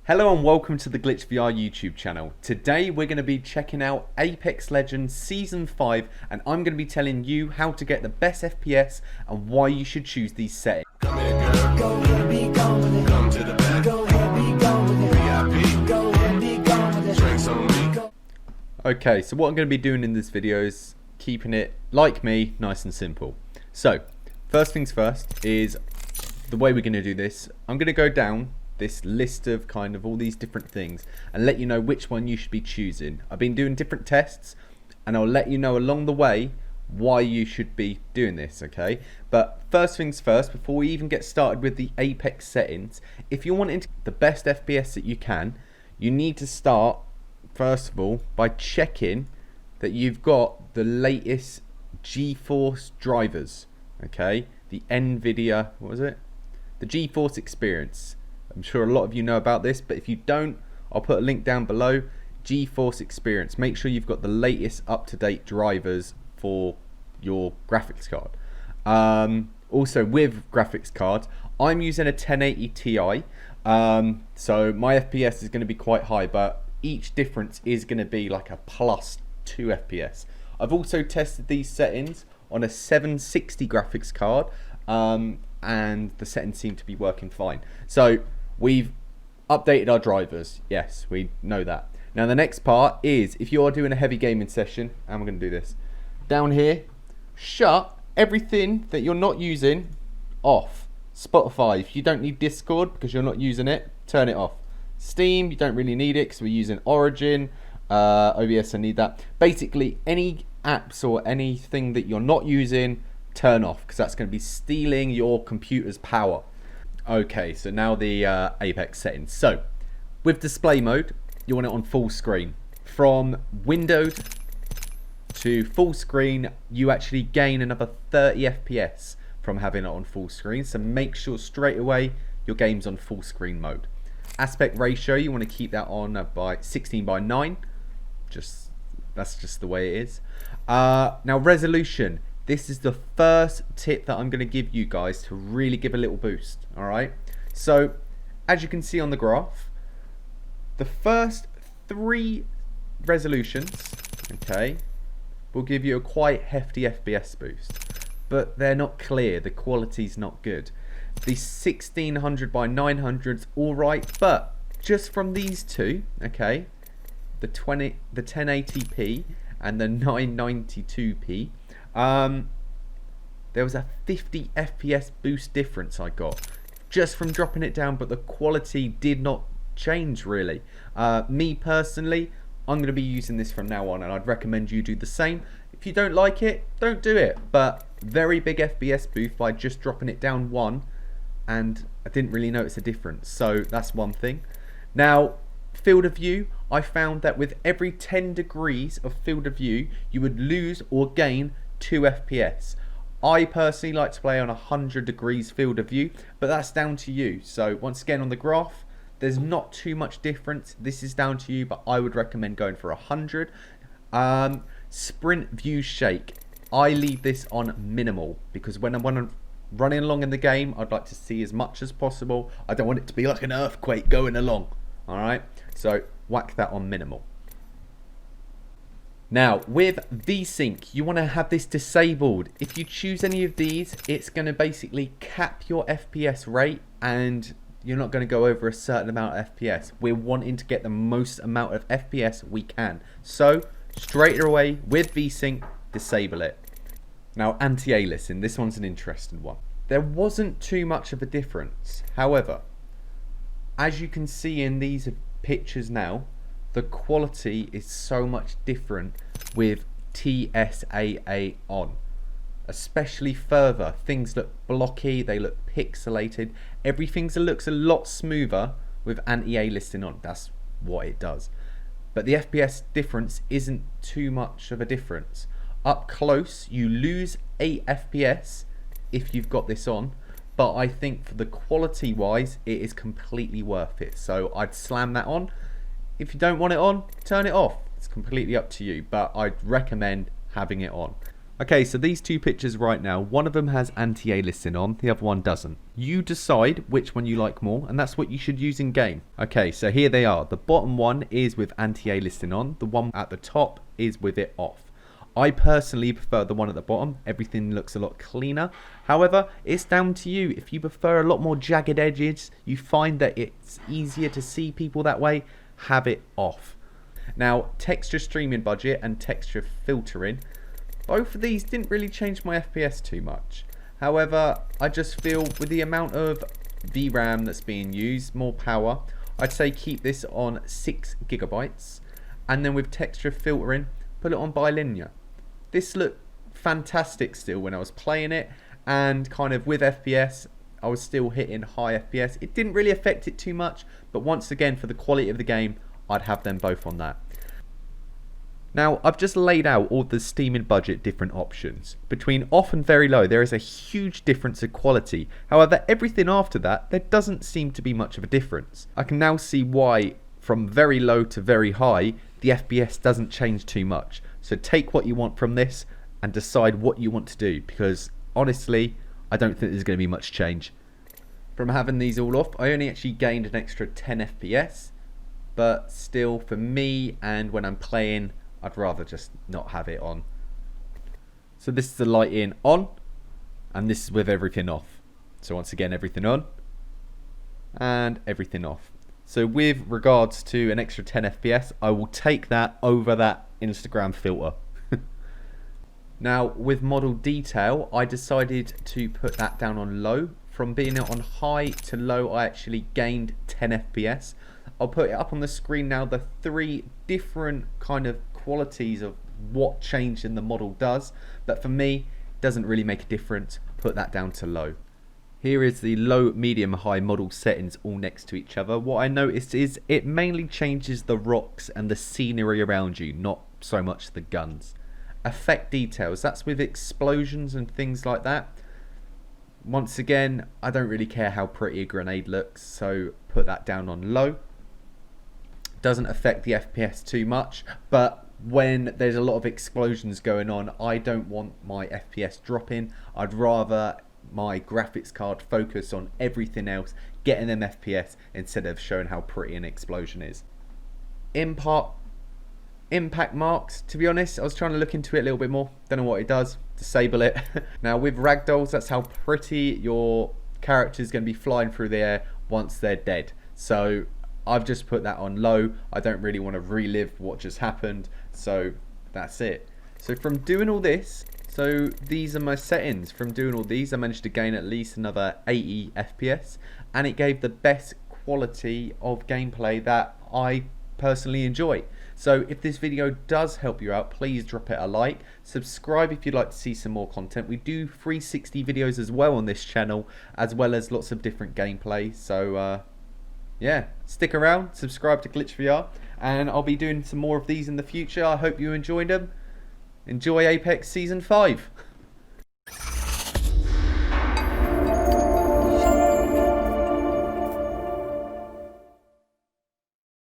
Hello and welcome to the Glitch VR YouTube channel. Today we're going to be checking out Apex Legends Season 5 and I'm going to be telling you how to get the best FPS and why you should choose these settings. Okay, so what I'm going to be doing in this video is keeping it, like me, nice and simple. So, first things first is the way we're going to do this. I'm going to go down this list of kind of all these different things and let you know which one you should be choosing. I've been doing different tests and I'll let you know along the way why you should be doing this, okay? But first things first, before we even get started with the Apex settings, if you're wanting the best FPS that you can, you need to start first of all by checking that you've got the latest GeForce drivers, okay? The NVIDIA, what was it? The GeForce Experience. I'm sure a lot of you know about this, but if you don't, I'll put a link down below. GeForce Experience. Make sure you've got the latest up-to-date drivers for your graphics card. Also, with graphics cards, I'm using a 1080 Ti, so my FPS is going to be quite high, but each difference is going to be like a plus 2 FPS. I've also tested these settings on a 760 graphics card, and the settings seem to be working fine. So we've updated our drivers. Yes, we know that. Now the next part is if you are doing a heavy gaming session, and we're going to do this. Down here, shut everything that you're not using off. Spotify, if you don't need Discord because you're not using it, turn it off. Steam, you don't really need it because we're using Origin. OBS, I need that. Basically, any apps or anything that you're not using, turn off because that's going to be stealing your computer's power. Okay, so now the Apex settings. So, with display mode, you want it on full screen. From windowed to full screen, you actually gain another 30 FPS from having it on full screen. So make sure straight away your game's on full screen mode. Aspect ratio, you want to keep that on by 16:9. That's just the way it is. Now resolution. This is the first tip that I'm going to give you guys to really give a little boost. Alright, so as you can see on the graph, the first 3 resolutions, okay, will give you a quite hefty FPS boost, but they're not clear, the quality's not good. The 1600x900's alright, but just from these two, okay, the 1080p and the 992p, there was a 50 FPS boost difference I got just from dropping it down, but the quality did not change really. Me personally, I'm going to be using this from now on and I'd recommend you do the same. If you don't like it, don't do it, but very big FPS boost by just dropping it down 1, and I didn't really notice a difference, so that's one thing. Now field of view, I found that with every 10 degrees of field of view you would lose or gain 2 FPS. I personally like to play on 100 degrees field of view, but that's down to you. So once again on the graph, there's not too much difference. This is down to you, but I would recommend going for 100. Sprint view shake, I leave this on minimal because when I'm running along in the game, I'd like to see as much as possible. I don't want it to be like an earthquake going along. Alright, so whack that on minimal. Now, with Vsync, you want to have this disabled. If you choose any of these, it's going to basically cap your FPS rate and you're not going to go over a certain amount of FPS. We're wanting to get the most amount of FPS we can. So, straight away, with Vsync, disable it. Now, anti-aliasing, this one's an interesting one. There wasn't too much of a difference. However, as you can see in these pictures now, the quality is so much different with TSAA on. Especially further, things look blocky, they look pixelated. Everything looks a lot smoother with anti-aliasing on. That's what it does. But the FPS difference isn't too much of a difference. Up close, you lose 8 FPS if you've got this on. But I think for the quality wise, it is completely worth it. So I'd slam that on. If you don't want it on, turn it off. It's completely up to you, but I'd recommend having it on. Okay, so these two pictures right now, one of them has anti-aliasing on, the other one doesn't. You decide which one you like more, and that's what you should use in game. Okay, so here they are. The bottom one is with anti-aliasing on, the one at the top is with it off. I personally prefer the one at the bottom. Everything looks a lot cleaner. However, it's down to you. If you prefer a lot more jagged edges, you find that it's easier to see people that way, have it off. Now, texture streaming budget and texture filtering, both of these didn't really change my FPS too much. However, I just feel with the amount of VRAM that's being used, more power, I'd say keep this on 6 GB. And then with texture filtering, put it on bilinear. This looked fantastic still when I was playing it, and kind of with FPS, I was still hitting high FPS. It didn't really affect it too much, but once again, for the quality of the game, I'd have them both on that. Now, I've just laid out all the Steam and budget different options. Between off and very low, there is a huge difference in quality. However, everything after that, there doesn't seem to be much of a difference. I can now see why from very low to very high, the FPS doesn't change too much. So take what you want from this and decide what you want to do, because honestly, I don't think there's going to be much change. From having these all off, I only actually gained an extra 10 FPS, but still for me and when I'm playing, I'd rather just not have it on. So this is the lighting on, and this is with everything off. So once again, everything on and everything off. So with regards to an extra 10 FPS, I will take that over that Instagram filter. Now with model detail, I decided to put that down on low. From being on high to low, I actually gained 10 FPS. I'll put it up on the screen now, the 3 different kind of qualities of what change in the model does, but for me it doesn't really make a difference. Put that down to low. Here is the low, medium, high model settings all next to each other. What I noticed is it mainly changes the rocks and the scenery around you, not so much the guns. Effect details, that's with explosions and things like that. Once again, I don't really care how pretty a grenade looks, so put that down on low. Doesn't affect the FPS too much, but when there's a lot of explosions going on, I don't want my FPS dropping. I'd rather my graphics card focus on everything else, getting them FPS instead of showing how pretty an explosion is. Impact marks, to be honest, I was trying to look into it a little bit more. Don't know what it does. Disable it. Now with Ragdolls, that's how pretty your character is going to be flying through the air once they're dead. So I've just put that on low. I don't really want to relive what just happened, so that's it. So from doing all this, so these are my settings. From doing all these, I managed to gain at least another 80 FPS, and it gave the best quality of gameplay that I personally enjoy. So if this video does help you out, please drop it a like. Subscribe if you'd like to see some more content. We do 360 videos as well on this channel, as well as lots of different gameplay. So yeah, stick around, subscribe to Glitch VR, and I'll be doing some more of these in the future. I hope you enjoyed them. Enjoy Apex Season 5.